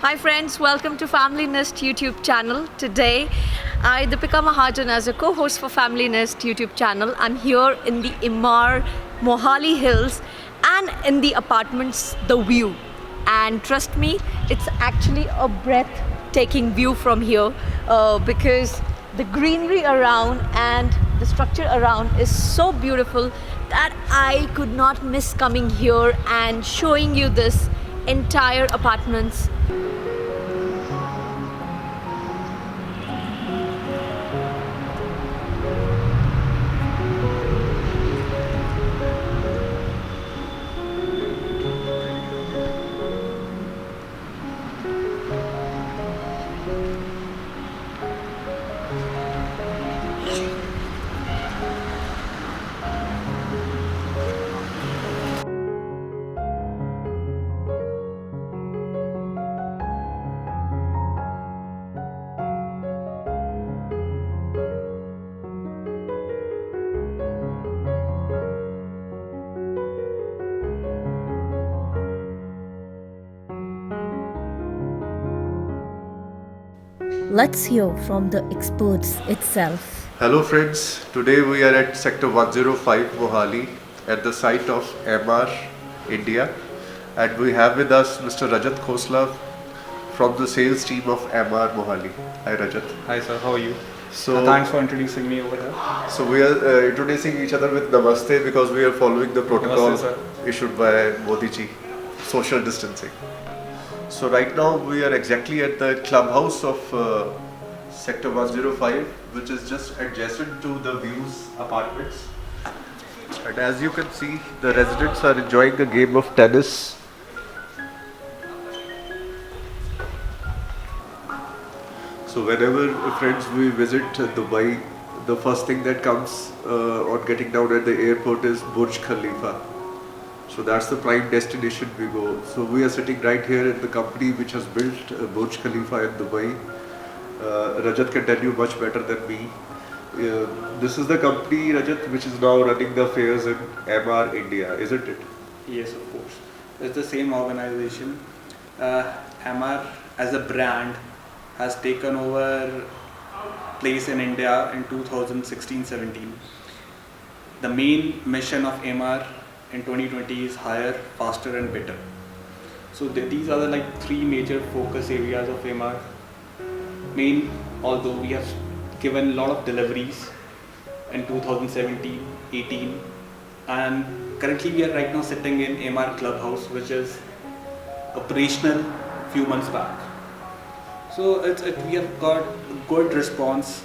Hi friends, welcome to Family Nest YouTube channel. Today, I Deepika Mahajan as a co-host for Family Nest YouTube channel. I'm here in the Emaar Mohali Hills and in the apartments The View. And trust me, it's actually a breathtaking view from here because the greenery around and the structure around is so beautiful that I could not miss coming here and showing you this entire apartments. Let's hear from the experts itself. Hello friends, today we are at Sector 105 Mohali at the site of Emaar, India, and we have with us Mr. Rajat Khosla from the sales team of Emaar Mohali. Hi Rajat. Hi sir, how are you? So Thanks for introducing me over here. So we are introducing each other with Namaste because we are following the protocol Namaste, sir. issued by Modi ji, social distancing. So right now we are exactly at the clubhouse of Sector 105, which is just adjacent to the Views apartments. And as you can see, the residents are enjoying a game of tennis. So whenever friends we visit Dubai, the first thing that comes on getting down at the airport is Burj Khalifa. So that's the prime destination we go. So we are sitting right here in the company which has built Burj Khalifa in Dubai. Rajat can tell you much better than me. This is the company, Rajat, which is now running the fairs in Emaar, India, isn't it? Yes, of course. It's the same organization. Emaar as a brand has taken over place in India in 2016-17. The main mission of Emaar in 2020 is higher, faster and better. So these are the three major focus areas of Emaar. Although we have given a lot of deliveries in 2017, 18, and currently we are right now sitting in Emaar Clubhouse, which is operational few months back. So we have got good response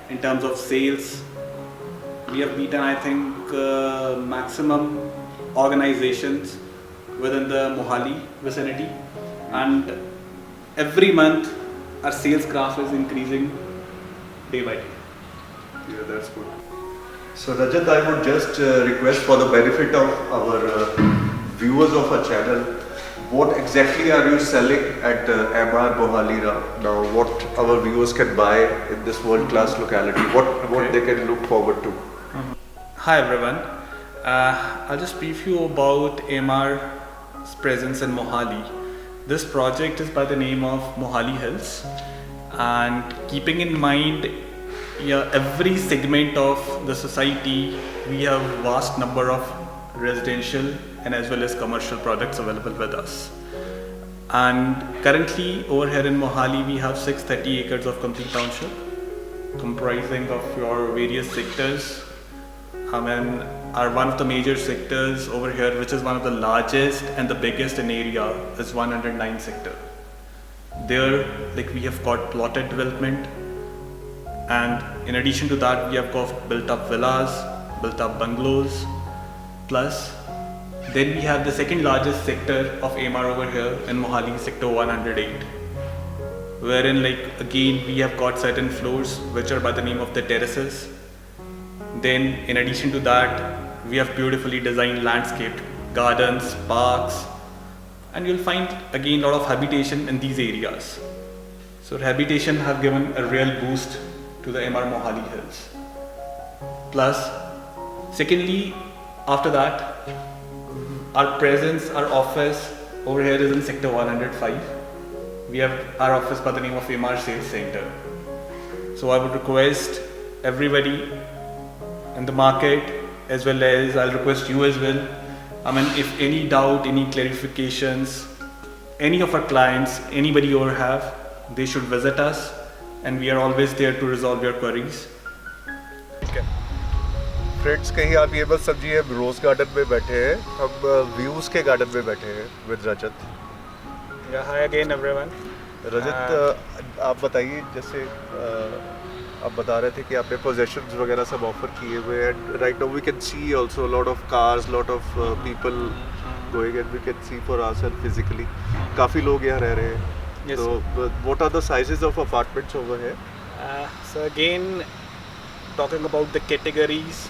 in terms of sales. We have beaten, I think, maximum organizations within the Mohali vicinity, and every month our sales graph is increasing day by day. Yeah, that's good. So Rajat, I would just request for the benefit of our viewers of our channel, what exactly are you selling at Emaar Mohali now? What our viewers can buy in this world-class locality? What they can look forward to? Hi everyone. I'll just brief you about Emaar's presence in Mohali. This project is by the name of Mohali Hills, and keeping in mind every segment of the society, we have vast number of residential and as well as commercial products available with us. And currently over here in Mohali we have 630 acres of complete township comprising of your various sectors. One of the major sectors over here, which is one of the largest and the biggest in area, is 109 sector. There, we have got plotted development, and in addition to that, we have got built up villas, built up bungalows, plus then we have the second largest sector of Emaar over here in Mohali, sector 108, wherein again we have got certain floors which are by the name of the terraces. Then in addition to that, we have beautifully designed landscaped gardens, parks, and you'll find again a lot of habitation in these areas. So habitation have given a real boost to the Emaar Mohali Hills. Plus, secondly, after that, our presence, our office over here is in sector 105, we have our office by the name of Emaar Sales Center. So I would request everybody in the market, as well as I'll request you as well. I mean, if any doubt, any clarifications, any of our clients, anybody you have, they should visit us, and we are always there to resolve your queries. Friends, कहीं आप ये मत समझिए हम रोज garden में बैठे हैं, हम व्यूज के गार्डन में बैठे हैं with Rajat. Hi again everyone. रजत, आप बताइए, जैसे आप बता रहे थे कि आपने पोजेशंस वगैरह सब ऑफर किए हुए हैं. Right now we can see also lot of cars, lot of people going, and we can see for ourselves physically. काफ़ी लोग यहाँ रह रहे हैं. Yes. So what are the sizes of apartments over here? So again, talking about the categories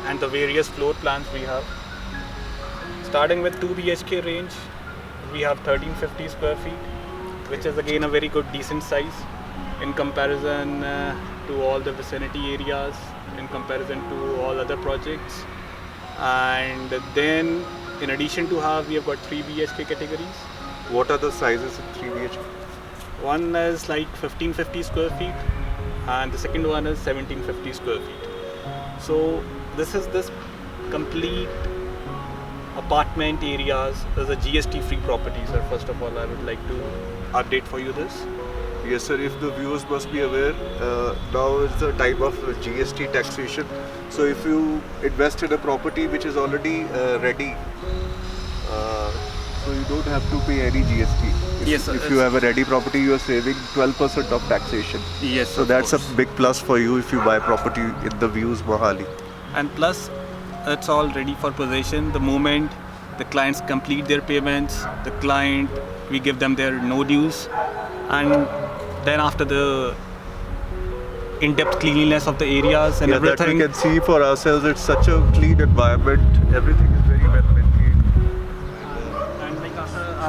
and the various floor plans we have. Starting with 2 BHK range, we have 1350 square feet, which is again a very good decent size in comparison to all the vicinity areas, in comparison to all other projects. And then in addition to have, we have got 3 BHK categories. What are the sizes in 3 BHK? One is like 1550 square feet and the second one is 1750 square feet. So this is this complete apartment areas as a GST free property, sir. First of all, I would like to update for you this. Yes, sir. If the viewers must be aware, now is the time of GST taxation. So if you invest in a property which is already ready, so you don't have to pay any GST. Yes, sir. If you have a ready property, you are saving 12% of taxation. Yes, So that's a big plus for you if you buy property in the views Mohali. And plus, it's all ready for possession. The moment the clients complete their payments, the client, we give them their no dues, and then after the in-depth cleanliness of the areas and That everything. we can see for ourselves. It's such a clean environment. Everything is very well maintained. And like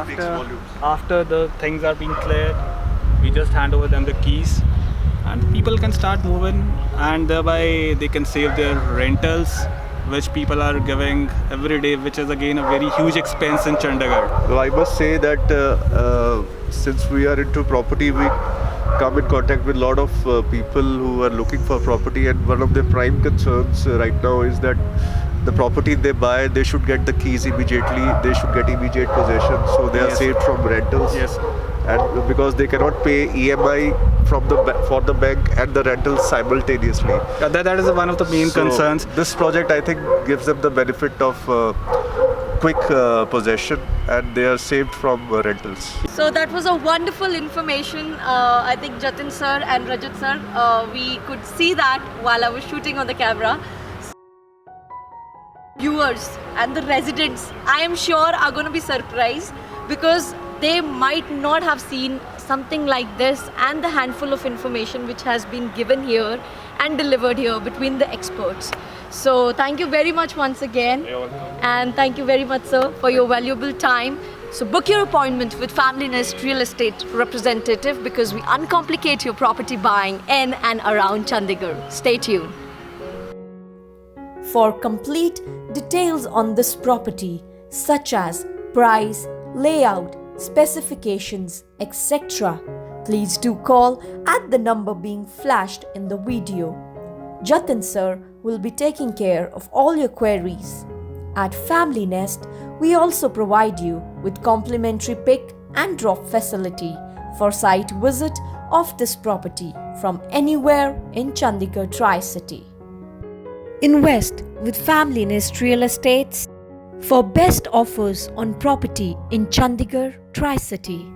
Speaks volumes. after the things are being cleared, we just hand over them the keys, and people can start moving, and thereby they can save their rentals, which people are giving every day, which is again a very huge expense in Chandigarh. So I must say that since we are into property, we come in contact with a lot of people who are looking for property, and one of the prime concerns right now is that the property they buy, they should get the keys immediately, they should get immediate possession, so they are Yes. saved from rentals. Yes. And because they cannot pay EMI from for the bank and the rentals simultaneously. That is one of the main So concerns. this project, I think, gives them the benefit of quick possession, and they are saved from rentals. So that was a wonderful information. I think Jatin sir and Rajat sir, we could see that while I was shooting on the camera. Viewers and the residents, I am sure, are going to be surprised because they might not have seen something like this and the handful of information which has been given here and delivered here between the experts. So thank you very much once again. You're welcome. And thank you very much, sir, for your valuable time. So book your appointment with Family Nest Real Estate representative because we uncomplicate your property buying in and around Chandigarh. Stay tuned. For complete details on this property, such as price, layout, specifications, etc., please do call at the number being flashed in the video. Jatin sir will be taking care of all your queries. At Family Nest, we also provide you with complimentary pick and drop facility for site visit of this property from anywhere in Chandigarh Tri-City. Invest with Family Nest Real Estates for best offers on property in Chandigarh Tri-City.